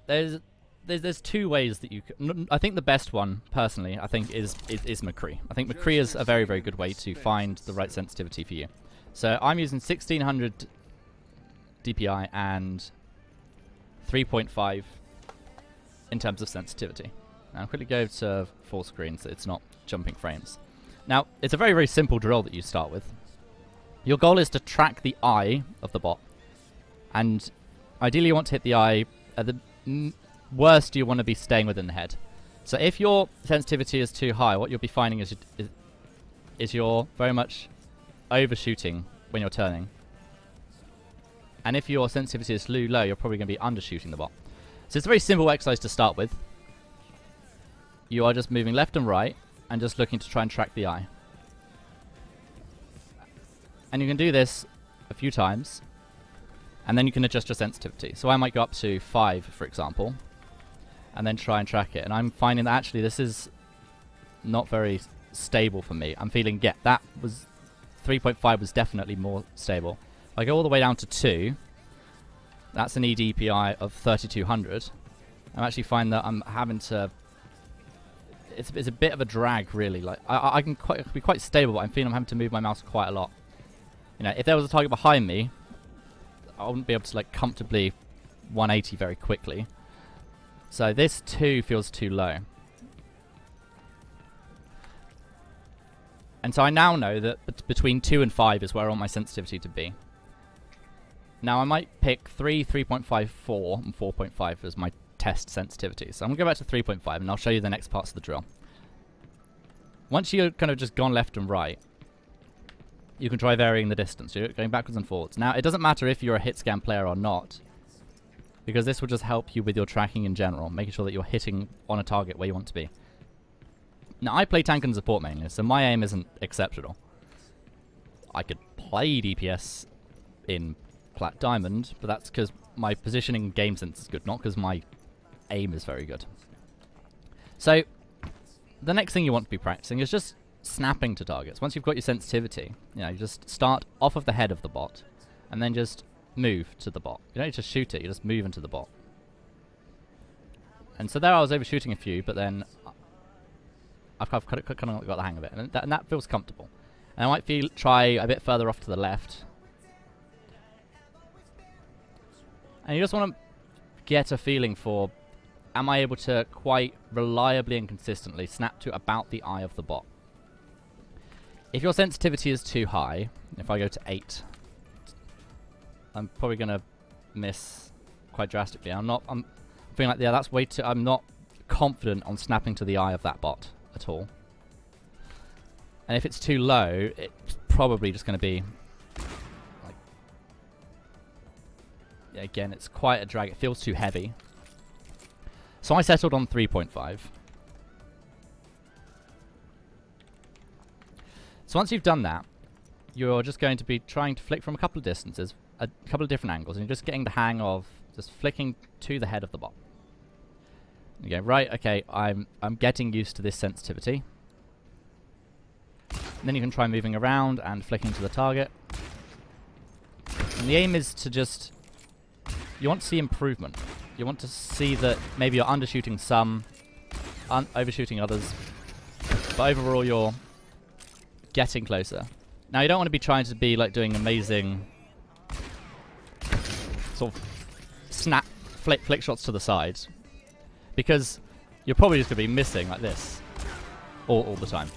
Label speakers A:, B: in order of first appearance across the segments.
A: there's two ways that you can. I think the best one, personally, I think is McCree. I think McCree is a very, very good way to find the right sensitivity for you. So I'm using 1600 DPI and 3.5 in terms of sensitivity. Now I'll quickly go to full screen so it's not jumping frames. Now, it's a very, very simple drill that you start with. Your goal is to track the eye of the bot. And ideally you want to hit the eye. At the worst, you want to be staying within the head. So if your sensitivity is too high, what you'll be finding is you're very much overshooting when you're turning. And if your sensitivity is too low, you're probably going to be undershooting the bot. So it's a very simple exercise to start with. You are just moving left and right and just looking to try and track the eye. And you can do this a few times, and then you can adjust your sensitivity. So I might go up to 5, for example, and then try and track it. And I'm finding that actually this is not very stable for me. I'm feeling, yeah, that was 3.5 was definitely more stable. If I go all the way down to 2, that's an EDPI of 3200. I actually find that I'm having to... It's a bit of a drag, really. Like I can be quite stable, but I'm feeling I'm having to move my mouse quite a lot. You know, if there was a target behind me, I wouldn't be able to like comfortably 180 very quickly. So this 2 feels too low. And so I now know that between 2 and 5 is where I want my sensitivity to be. Now I might pick 3, 3.5, 4, and 4.5 as my test sensitivity. So I'm going to go back to 3.5 and I'll show you the next parts of the drill. Once you've kind of just gone left and right, you can try varying the distance. You're going backwards and forwards. Now, it doesn't matter if you're a hit scan player or not, because this will just help you with your tracking in general, making sure that you're hitting on a target where you want to be. Now, I play tank and support mainly, so my aim isn't exceptional. I could play DPS in Plat Diamond, but that's because my positioning game sense is good, not because my aim is very good. So, the next thing you want to be practicing is just snapping to targets. Once you've got your sensitivity, you know, you just start off of the head of the bot, and then just move to the bot. You don't need to shoot it, you just move into the bot. And so there I was overshooting a few, but then I've kind of got the hang of it, and that feels comfortable. And I might try a bit further off to the left. And you just want to get a feeling for, am I able to quite reliably and consistently snap to about the eye of the bot? If your sensitivity is too high, if I go to 8, I'm probably going to miss quite drastically. I'm feeling like, yeah, that's way too... I'm not confident on snapping to the eye of that bot at all. And if it's too low, it's probably just going to be... like, yeah, again, it's quite a drag. It feels too heavy. So I settled on 3.5. So once you've done that, you're just going to be trying to flick from a couple of distances, a couple of different angles, and you're just getting the hang of just flicking to the head of the bot. You go, right, okay, I'm getting used to this sensitivity. And then you can try moving around and flicking to the target. And the aim is to just... you want to see improvement. You want to see that maybe you're undershooting some, overshooting others, but overall you're getting closer. Now you don't want to be trying to be like doing amazing sort of snap flick shots to the side, because you're probably just going to be missing like this all the time.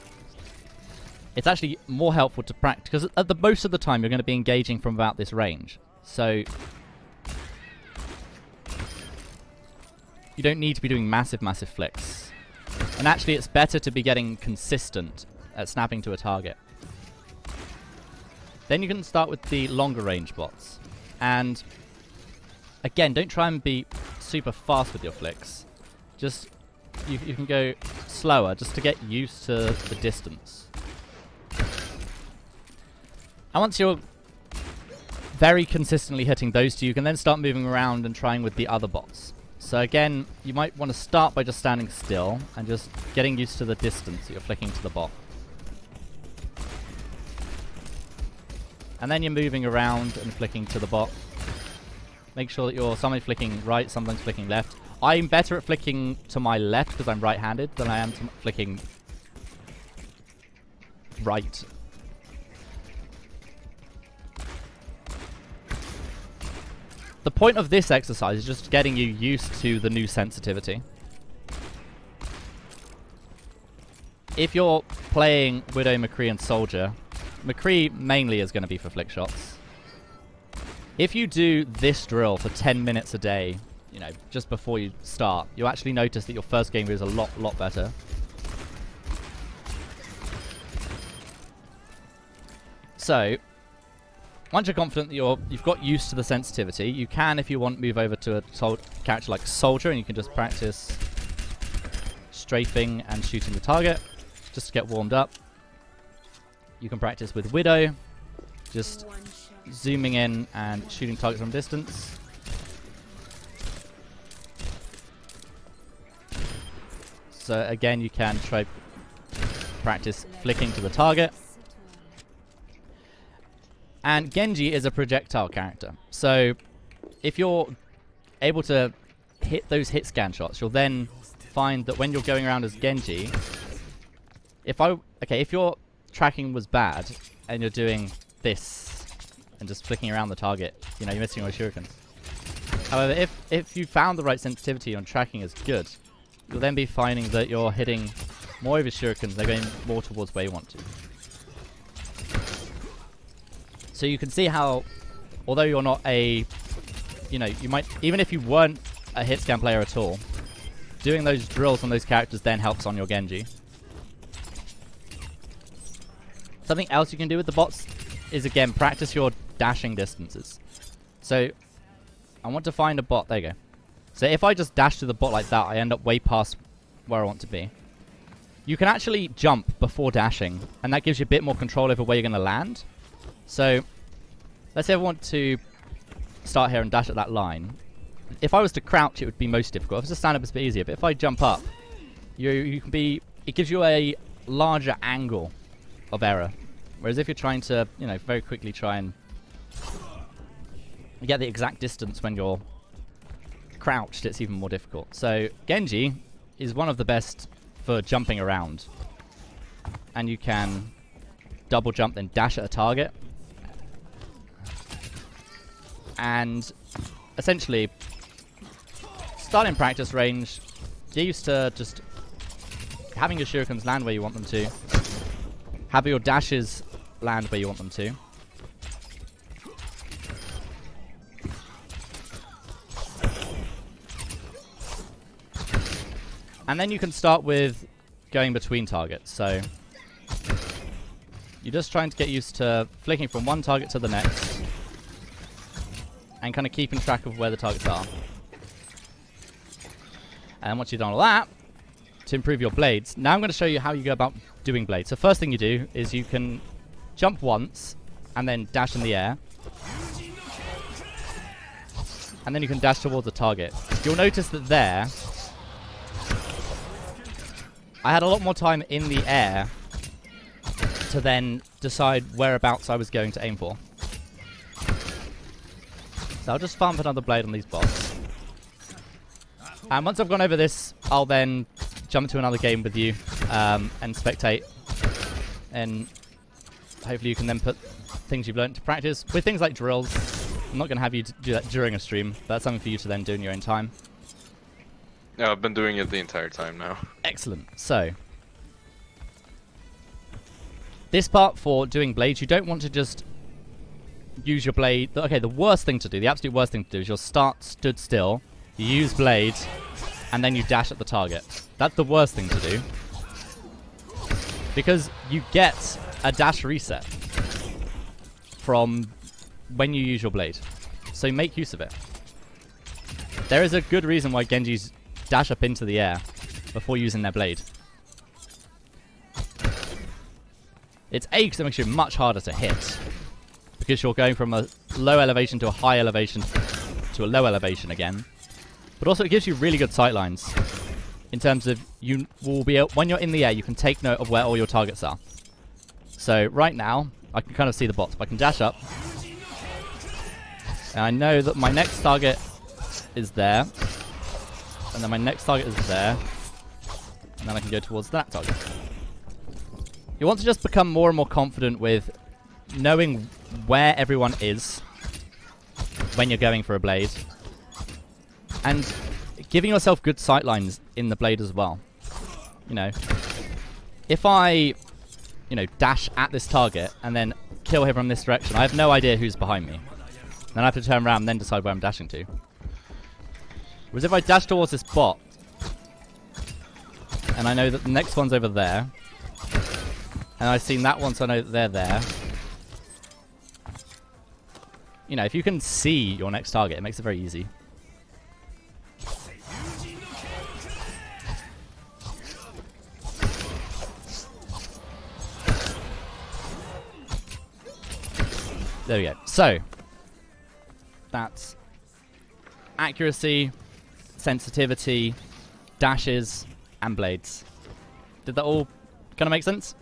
A: It's actually more helpful to practice, because at the most of the time you're going to be engaging from about this range. So you don't need to be doing massive flicks. And actually it's better to be getting consistent at snapping to a target. Then you can start with the longer range bots. And again, don't try and be super fast with your flicks. Just, you can go slower just to get used to the distance. And once you're very consistently hitting those two, you can then start moving around and trying with the other bots. So again, you might want to start by just standing still and just getting used to the distance that you're flicking to the bot. And then you're moving around and flicking to the bot. Make sure that you're sometimes flicking right, sometimes flicking left. I'm better at flicking to my left because I'm right-handed than I am flicking right. The point of this exercise is just getting you used to the new sensitivity. If you're playing Widow, McCree, and Soldier, McCree mainly is going to be for flick shots. If you do this drill for 10 minutes a day, you know, just before you start, you'll actually notice that your first game is a lot better. So, once you're confident that you've got used to the sensitivity, you can, if you want, move over to a character like Soldier, and you can just practice strafing and shooting the target, just to get warmed up. You can practice with Widow, just zooming in and shooting targets from distance. So again, you can try practice flicking to the target. And Genji is a projectile character. So if you're able to hit those hit scan shots, you'll then find that when you're going around as Genji, if your tracking was bad and you're doing this and just flicking around the target, you know, you're missing your shurikens. However, if you found the right sensitivity on tracking is good, you'll then be finding that you're hitting more of your shurikens, they're going more towards where you want to. So you can see how, although you're not a, you know, you might, even if you weren't a hit scan player at all, doing those drills on those characters then helps on your Genji. Something else you can do with the bots is, again, practice your dashing distances. So I want to find a bot. There you go. So if I just dash to the bot like that, I end up way past where I want to be. You can actually jump before dashing, and that gives you a bit more control over where you're going to land. So let's say I want to start here and dash at that line. If I was to crouch, it would be most difficult. If I was to stand up, it's a bit easier. But if I jump up, you can be. It gives you a larger angle of error. Whereas if you're trying to, you know, very quickly try and get the exact distance when you're crouched, it's even more difficult. So Genji is one of the best for jumping around. And you can double jump, then dash at a target. And essentially, starting practice range, get used to just having your shurikens land where you want them to. Have your dashes land where you want them to. And then you can start with going between targets. So you're just trying to get used to flicking from one target to the next and kind of keeping track of where the targets are. And once you've done all that, to improve your blades, now I'm going to show you how you go about doing blades. So first thing you do is you can jump once and then dash in the air. And then you can dash towards the target. You'll notice that there, I had a lot more time in the air to then decide whereabouts I was going to aim for. So I'll just farm for another blade on these bots. And once I've gone over this, I'll then jump into another game with you and spectate. And hopefully you can then put things you've learned to practice. With things like drills, I'm not going to have you do that during a stream. That's something for you to then do in your own time.
B: Yeah, I've been doing it the entire time now.
A: Excellent. So, this part for doing blades, you don't want to just use your blade. Okay, the worst thing to do, the absolute worst thing to do is you'll start stood still, you use blade, and then you dash at the target. That's the worst thing to do. Because you get a dash reset from when you use your blade. So make use of it. There is a good reason why Genjis dash up into the air before using their blade. It's A, because it makes you much harder to hit, because you're going from a low elevation to a high elevation to a low elevation again. But also it gives you really good sightlines in terms of you will be able, when you're in the air, you can take note of where all your targets are. So right now, I can kind of see the bots, but I can dash up. And I know that my next target is there. and then my next target is there, and then I can go towards that target. You want to just become more and more confident with knowing where everyone is when you're going for a blade, and giving yourself good sight lines in the blade as well. You know, if I, dash at this target and then kill him from this direction, I have no idea who's behind me. Then I have to turn around and then decide where I'm dashing to. Whereas if I dash towards this bot, and I know that the next one's over there, and I've seen that one, so I know that they're there. You know, if you can see your next target, it makes it very easy. There we go. So, that's accuracy, sensitivity, dashes, and blades. Did that all kind of make sense?